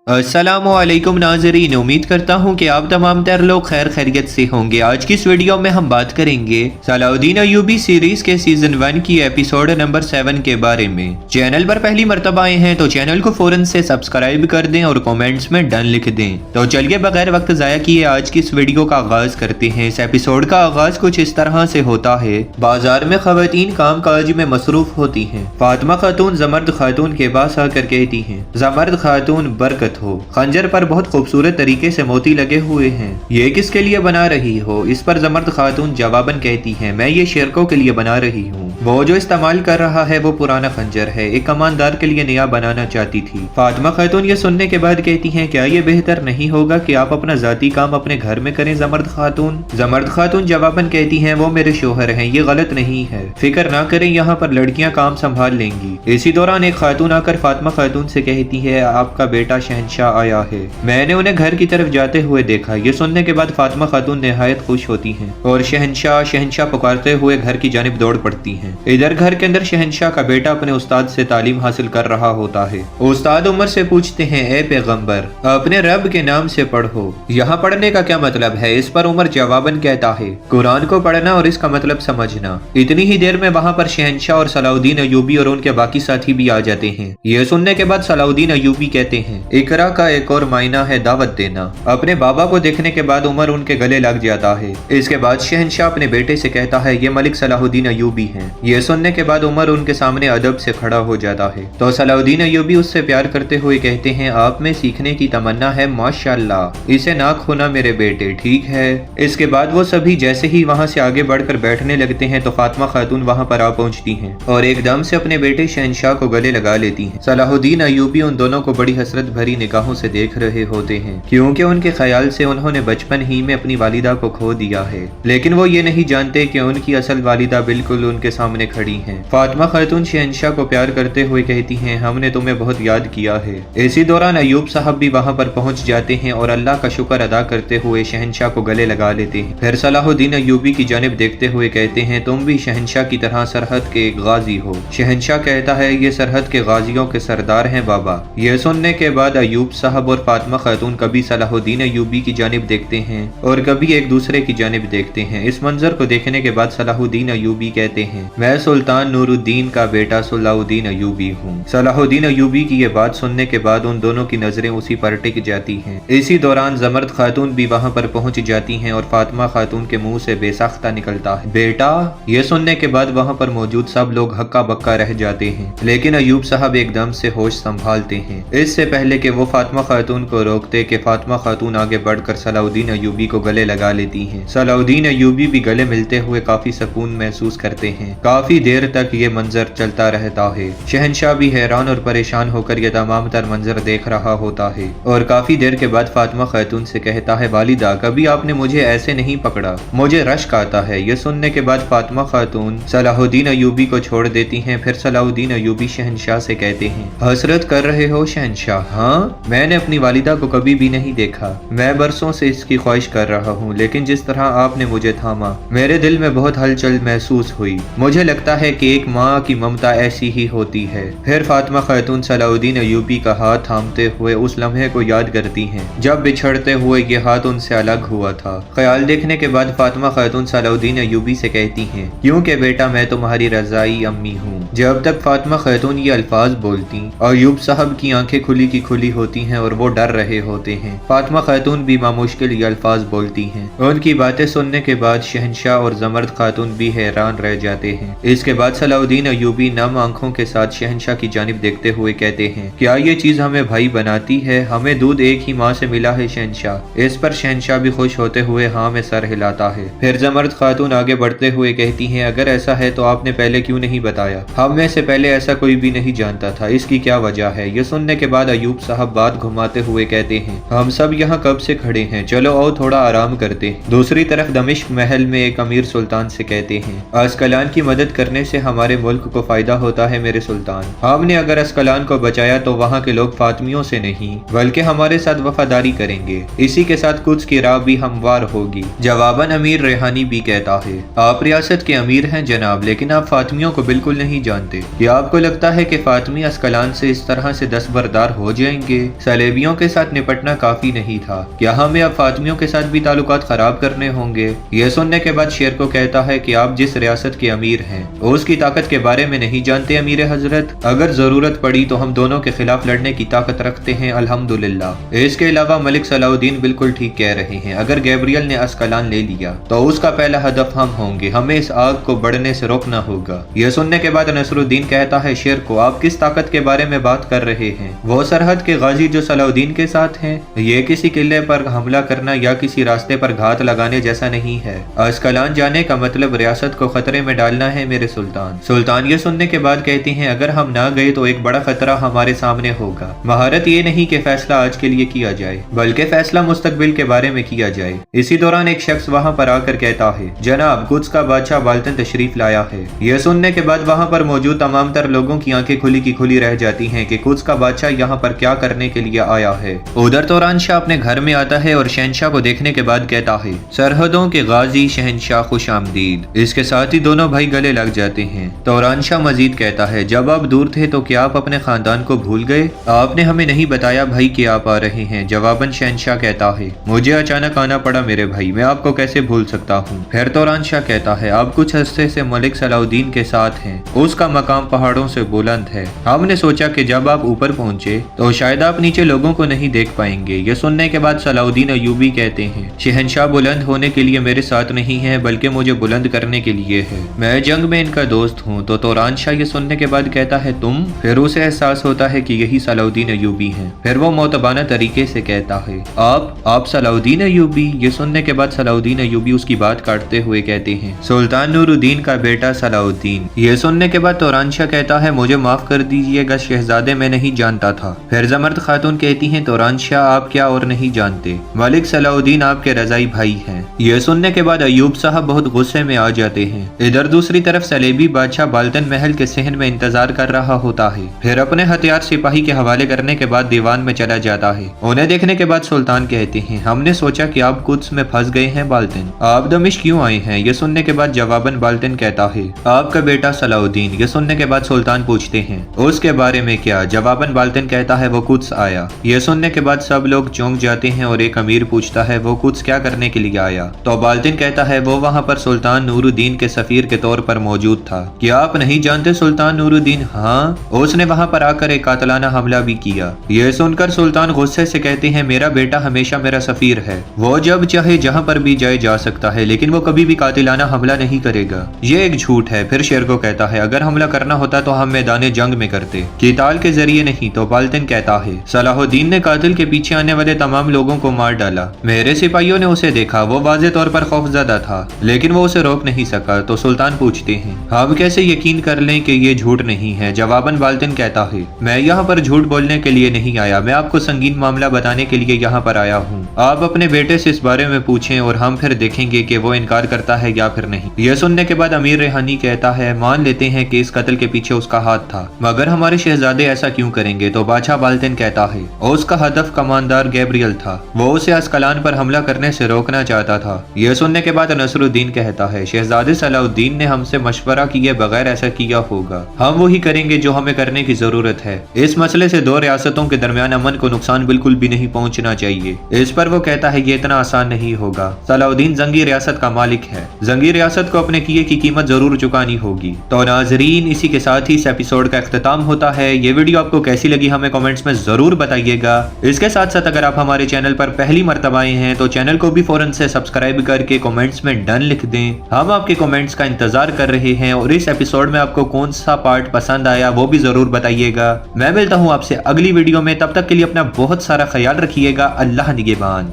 अस्सलामुअलैकुम नाज़रीन, उम्मीद करता हूँ कि आप तमाम तर लोग खैर खैरियत से होंगे। आज की इस वीडियो में हम बात करेंगे सलाउद्दीन अय्यूबी सीरीज के सीजन 1 की एपिसोड नंबर 7 के बारे में। चैनल पर पहली मर्तबा आए हैं तो चैनल को फौरन से सब्सक्राइब कर दें और कमेंट्स में डन लिख दें। तो चलिए बगैर वक्त ज़ाया किए आज की इस वीडियो का आगाज करते हैं। इस एपिसोड का आगाज कुछ इस तरह से होता है। बाजार में खवातीन काम काज में मसरूफ होती हैं। फातिमा खातून जमर्द खातून के पास आकर कहती हैं, जमर्द खातून बरकत हो, खंजर पर बहुत खूबसूरत तरीके से मोती लगे हुए हैं, ये किसके लिए बना रही हो? इस पर जमर्द खातून जवाबन कहती हैं, मैं ये शेरकों के लिए बना रही हूँ। वो जो इस्तेमाल कर रहा है वो पुराना खंजर है, एक कमानदार के लिए नया बनाना चाहती थी। फातिमा खातून ये सुनने के बाद कहती हैं, क्या ये बेहतर नहीं होगा कि आप अपना जाती काम अपने घर में करें जमर्द खातून? जमर्द खातून जवाबन कहती हैं, वो मेरे शोहर हैं, ये गलत नहीं है, फिक्र ना करें, यहाँ पर लड़कियाँ काम संभाल लेंगी। इसी दौरान एक खातून आकर फातिमा खातून से कहती है, आपका बेटा शहंशाह आया है, मैंने उन्हें घर की तरफ जाते हुए देखा। ये सुनने के बाद फातिमा खातून निहायत खुश होती हैं और शहंशाह शहंशाह पुकारते हुए घर की जानिब दौड़ पड़ती हैं। इधर घर के अंदर शहंशाह का बेटा अपने उस्ताद से तालीम हासिल कर रहा होता है। उस्ताद उमर से पूछते हैं, ए पैगंबर, अपने रब के नाम से पढ़ो, यहाँ पढ़ने का क्या मतलब है? इस पर उमर जवाबन कहता है, कुरान को पढ़ना और इसका मतलब समझना। इतनी ही देर में वहाँ पर शहंशाह और सलाउद्दीन अय्यूबी और उनके बाकी साथी भी आ जाते हैं। ये सुनने के बाद सलाउद्दीन अय्यूबी कहते हैं, इकरा का एक और मायना है दावत देना। अपने बाबा को देखने के बाद उमर उनके गले लग जाता है। इसके बाद शहंशाह अपने बेटे से कहता है, ये मलिक सलाहुद्दीन अय्यूबी हैं। ये सुनने के बाद उमर उनके सामने अदब से खड़ा हो जाता है। तो सलाहुद्दीन अय्यूबी उससे प्यार करते हुए कहते हैं, आप में सीखने की तमन्ना है, माशाअल्लाह, इसे ना खोना मेरे बेटे, ठीक है। इसके बाद वो सभी जैसे ही वहाँ से आगे बढ़कर बैठने लगते हैं तो फातिमा खातून वहाँ पर आ पहुँचती हैं और एकदम से अपने बेटे शहंशाह को गले लगा लेती हैं। सलाहुद्दीन अय्यूबी उन दोनों को बड़ी हसरत भरी निगाहों से देख रहे होते हैं, क्योंकि उनके ख्याल से उन्होंने बचपन ही में अपनी वालिदा को खो दिया है, लेकिन वो ये नहीं जानते कि उनकी असल वालिदा बिल्कुल उनके सामने खड़ी हैं। फातिमा खातून शहंशाह को प्यार करते हुए कहती हैं, हमने तुम्हें बहुत याद किया है। इसी दौरान अयूब साहब भी वहाँ पर पहुँच जाते हैं और अल्लाह का शुक्र अदा करते हुए शहंशाह को गले लगा लेते हैं। फिर सलाहुद्दीन अय्यूबी की जानिब देखते हुए कहते हैं, तुम भी शहंशाह की तरह सरहद के एक गाजी हो। शहंशाह कहता है, ये सरहद के गाजियों के सरदार हैं बाबा। यह सुनने के बाद अयूब साहब और फातिमा खातून कभी सलाहुद्दीन अय्यूबी की जानिब देखते हैं और कभी एक दूसरे की जानिब देखते हैं। इस मंजर को देखने के बाद सलाहुद्दीन अय्यूबी कहते हैं, मैं सुल्तान नूरुद्दीन का बेटा सलाहुद्दीन अय्यूबी हूँ। सलाहुद्दीन अय्यूबी की ये बात सुनने के बाद उन दोनों की नजरें उसी पर टिक जाती हैं। इसी दौरान जमर्द खातून भी वहाँ पर पहुँच जाती हैं और फातिमा खातून के मुंह से बेसाख्ता निकलता है, बेटा। ये सुनने के बाद वहाँ पर मौजूद सब लोग हक्का बक्का रह जाते हैं, लेकिन अयूब साहब एकदम से होश संभालते हैं। इससे पहले कि वो फातिमा खातून को रोकते कि फातिमा खातून आगे बढ़कर सलाउद्दीन अय्यूबी को गले लगा लेती हैं। सलाउद्दीन अय्यूबी भी गले मिलते हुए काफी सुकून महसूस करते हैं। काफी देर तक ये मंजर चलता रहता है। शहंशाह भी हैरान और परेशान होकर ये तमाम तर मंजर देख रहा होता है और काफी देर के बाद फातिमा खातून से कहता है, वालिदा, कभी आपने मुझे ऐसे नहीं पकड़ा, मुझे रश्क आता है। ये सुनने के बाद फातिमा खातून सलाहुद्दीन अय्यूबी को छोड़ देती हैं। फिर सलाहुद्दीन अय्यूबी शहंशाह से कहते हैं, हसरत कर रहे हो शहंशाह? हाँ, मैंने अपनी वालिदा को कभी भी नहीं देखा, मैं बरसों से इसकी ख्वाहिश कर रहा हूँ, लेकिन जिस तरह आपने मुझे थामा, मेरे दिल में बहुत हलचल महसूस हुई। मुझे लगता है कि एक माँ की ममता ऐसी ही होती है। फिर फातिमा खातून सलाउद्दीन अय्यूबी का हाथ थामते हुए उस लम्हे को याद करती हैं जब बिछड़ते हुए ये हाथ उनसे अलग हुआ था। ख्याल देखने के बाद फातिमा खातून सलाउद्दीन अय्यूबी से कहती हैं, क्योंकि बेटा मैं तुम्हारी रजाई अम्मी हूँ। जब तक फातिमा खातून ये अल्फाज बोलती, अय्यूब साहब की आंखें खुली की खुली होती हैं और वो डर रहे होते हैं। फातिमा खातून भी मामुश्किल ये अल्फाज बोलती हैं। उनकी बातें सुनने के बाद शहंशाह और जमर्द खातून भी हैरान रह जाते हैं। इसके बाद सलाउद्दीन अय्यूबी नम आंखों के साथ शहंशाह की जानिब देखते हुए कहते हैं, क्या ये चीज हमें भाई बनाती है? हमें दूध एक ही माँ से मिला है शहंशाह। इस पर शहंशाह भी खुश होते हुए हाँ में सर हिलाता है। फिर जमर्द खातून आगे बढ़ते हुए कहती हैं, अगर ऐसा है तो आपने पहले क्यों नहीं बताया? हम में से पहले ऐसा कोई भी नहीं जानता था, इसकी क्या वजह है? ये सुनने के बाद अयूब साहब बात घुमाते हुए कहते हैं, हम सब यहाँ कब से खड़े हैं, चलो आओ थोड़ा आराम करते हैं। दूसरी तरफ दमिश्क महल में एक अमीर सुल्तान से कहते हैं, अस्कलान की मदद करने से हमारे मुल्क को फायदा होता है मेरे सुल्तान। हमने अगर अस्कलान को बचाया तो वहाँ के लोग फातिमियों से नहीं बल्कि हमारे साथ वफादारी करेंगे, इसी के साथ कुछ की राह भी हमवार होगी। जवाबन अमीर रेहानी भी कहता है, आप रियासत के अमीर हैं जनाब, लेकिन आप फातिमियों को बिल्कुल नहीं जानते। क्या आपको लगता है कि फातिमी अस्कलान से इस तरह से दस्तबरदार हो जाएंगे? के सलेबियों के साथ निपटना काफी नहीं था, क्या हमें अब फातमियों के साथ भी ताल्लुकात खराब करने होंगे? ये सुनने के बाद शेर को कहता है कि आप जिस रियासत के अमीर हैं उसकी ताकत के बारे में नहीं जानते अमीर हजरत। अगर जरूरत पड़ी तो हम दोनों के खिलाफ लड़ने की ताकत रखते हैं अल्हम्दुलिल्लाह। इसके अलावा मलिक सलाउद्दीन बिल्कुल ठीक कह रहे हैं, अगर गैब्रियल ने अस्कलान ले लिया तो उसका पहला हदफ हम होंगे, हमें इस आग को बढ़ने से रोकना होगा। यह सुनने के बाद नसरुद्दीन कहता है शेर को, आप किस ताकत के बारे में बात कर रहे हैं? वो सरहद के गाजी जो सलाउद्दीन के साथ हैं? ये किसी किले पर हमला करना या किसी रास्ते पर घात लगाने जैसा नहीं है। अस्कलान जाने का मतलब रियासत को खतरे में डालना है मेरे सुल्तान। सुल्तान ये सुनने के बाद कहती हैं, अगर हम ना गए तो एक बड़ा खतरा हमारे सामने होगा। महारत ये नहीं कि फैसला आज के लिए किया जाए, बल्कि फैसला मुस्तकबिल के बारे में किया जाए। इसी दौरान एक शख्स वहाँ पर आकर कहता है, जनाब कुद्स का बादशाह बाल्तन तशरीफ लाया है। यह सुनने के बाद वहाँ पर मौजूद तमाम तर लोगों की आंखें खुली की खुली रह जाती हैं कि कुद्स का बादशाह यहाँ पर क्या करने के लिए आया है। उधर तौरान शाह अपने घर में आता है और शहनशाह को देखने के बाद कहता है, सरहदों के गाजी शहनशाह खुश आमदीद। इसके साथ ही दोनों भाई गले लग जाते हैं। तौरान शाह मजीद कहता है, जब आप दूर थे तो क्या आप अपने खानदान को भूल गए? आपने हमें नहीं बताया भाई कि आप आ रहे हैं। जवाबन शहनशाह कहता है, मुझे अचानक आना पड़ा मेरे भाई, मैं आपको कैसे भूल सकता हूँ। फिर तौरान शाह कहता है, आप कुछ अरसे से मलिक सलाउद्दीन के साथ हैं, उसका मकाम पहाड़ों से बुलंद है। हमने सोचा कि जब आप ऊपर पहुंचे तो शायद आप नीचे लोगों को नहीं देख पाएंगे। ये सुनने के बाद सलाउद्दीन अयूबी कहते हैं, शहनशाह बुलंद होने के लिए मेरे साथ नहीं है, बल्कि मुझे बुलंद करने के लिए है। मैं जंग में इनका दोस्त हूँ। तो तौरान शाह ये सुनने के बाद कहता है, तुम? फिर उसे एहसास होता है कि यही सलाउद्दीन अयूबी हैं। फिर वो मोतबाना तरीके से कहता है, आप सलाउद्दीन अयूबी? ये सुनने के बाद सलाउद्दीन अयूबी उसकी बात काटते हुए कहते हैं, सुल्तान नूरुद्दीन का बेटा सलाउद्दीन। ये सुनने के बाद तौरान शाह कहता है, मुझे माफ कर दीजिएगा शहजादे, मैं नहीं जानता था। फिर जमर्द खातून कहती हैं, तौरान शाह आप क्या और नहीं जानते, मलिक सलाउद्दीन आपके रजाई भाई हैं। यह सुनने के बाद अयूब साहब बहुत गुस्से में आ जाते हैं। इधर दूसरी तरफ सलेबी बादशाह बाल्तन महल के सहन में इंतजार कर रहा होता है। फिर अपने हथियार सिपाही के हवाले करने के बाद दीवान में चला जाता है। उन्हें देखने के बाद सुल्तान कहते हैं, हमने सोचा कि आप कुद्स में फंस गए हैं बाल्तन, आप दमिश्क क्यों आए हैं? ये सुनने के बाद जवाबन बाल्तन कहता है, आपका बेटा सलाउद्दीन। ये सुनने के बाद सुल्तान पूछते हैं, उसके बारे में क्या? जवाबन बाल्तन कहता है, वो कुद्स आया। ये सुनने के बाद सब लोग चौंक जाते हैं और एक अमीर पूछता है, वो कुद्स क्या करने के लिए आया? तो बाल्तन कहता है, वो वहाँ पर सुल्तान नूरुद्दीन के सफीर के तौर पर मौजूद था। क्या आप नहीं जानते सुल्तान नूरुद्दीन? हाँ, उसने वहाँ पर आकर एक कातलाना हमला भी किया। यह सुनकर सुल्तान गुस्से से कहते हैं, मेरा बेटा हमेशा मेरा सफीर है, वो जब चाहे जहाँ पर भी जाए जा सकता है, लेकिन वो कभी भी कातिलाना हमला नहीं करेगा। ये एक झूठ है। फिर शेर को कहता है, अगर हमला करना होता तो हम मैदान जंग में करते, कीताल के जरिए नहीं। तो बाल्तन कहता है, सलाहुद्दीन ने कातिल के पीछे आने वाले तमाम लोगों को मार डाला। मेरे सिपाहियों ने उसे देखा, वो वाज़े तौर पर खौफजदा था, लेकिन वो उसे रोक नहीं सका। तो सुल्तान पूछते हैं, हम कैसे यकीन कर लें कि ये झूठ नहीं है? जवाबन बाल्तन कहता है, मैं यहाँ पर झूठ बोलने के लिए नहीं आया, मैं आपको संगीन मामला बताने के लिए यहाँ पर आया हूँ। आप अपने बेटे से इस बारे में पूछें और हम फिर देखेंगे कि वो इनकार करता है या फिर नहीं। यह सुनने के बाद अमीर रेहानी कहता है, मान लेते हैं कि इस कत्ल के पीछे उसका हाथ था, मगर हमारे शहजादे ऐसा क्यों करेंगे? तो बादशाह बाल्तन कहता है, उसका हदफ कमांडर गैब्रियल था, वो उसे अस्कलान पर हमला करने से रोकना चाहता था। यह सुनने के बाद नसरुद्दीन कहता है, शहजादे सलाउद्दीन ने हमसे मशवरा किए बगैर ऐसा किया होगा, हम वही करेंगे जो हमें करने की जरूरत है। इस मसले से दो रियासतों के दरमियान अमन को नुकसान बिल्कुल भी नहीं पहुंचना चाहिए। इस पर वो कहता है, ये इतना आसान नहीं होगा, सलाउद्दीन जंगी रियासत का मालिक है, जंगी रियासत को अपने किए की कीमत जरूर चुकानी होगी। तो नाजरीन, इसी के साथ ही इस एपिसोड का इख्तिताम होता है। ये वीडियो आपको कैसी लगी हमें कमेंट्स में जरूर बताइएगा। इसके साथ साथ अगर आप हमारे चैनल पर पहली मर्तबा आए हैं तो चैनल को भी फौरन से सब्सक्राइब करके कमेंट्स में डन लिख दें। हम आपके कमेंट्स का इंतजार कर रहे हैं और इस एपिसोड में आपको कौन सा पार्ट पसंद आया वो भी जरूर बताइएगा। मैं मिलता हूँ आपसे अगली वीडियो में, तब तक के लिए अपना बहुत सारा ख्याल रखिएगा। अल्लाह निगहबान।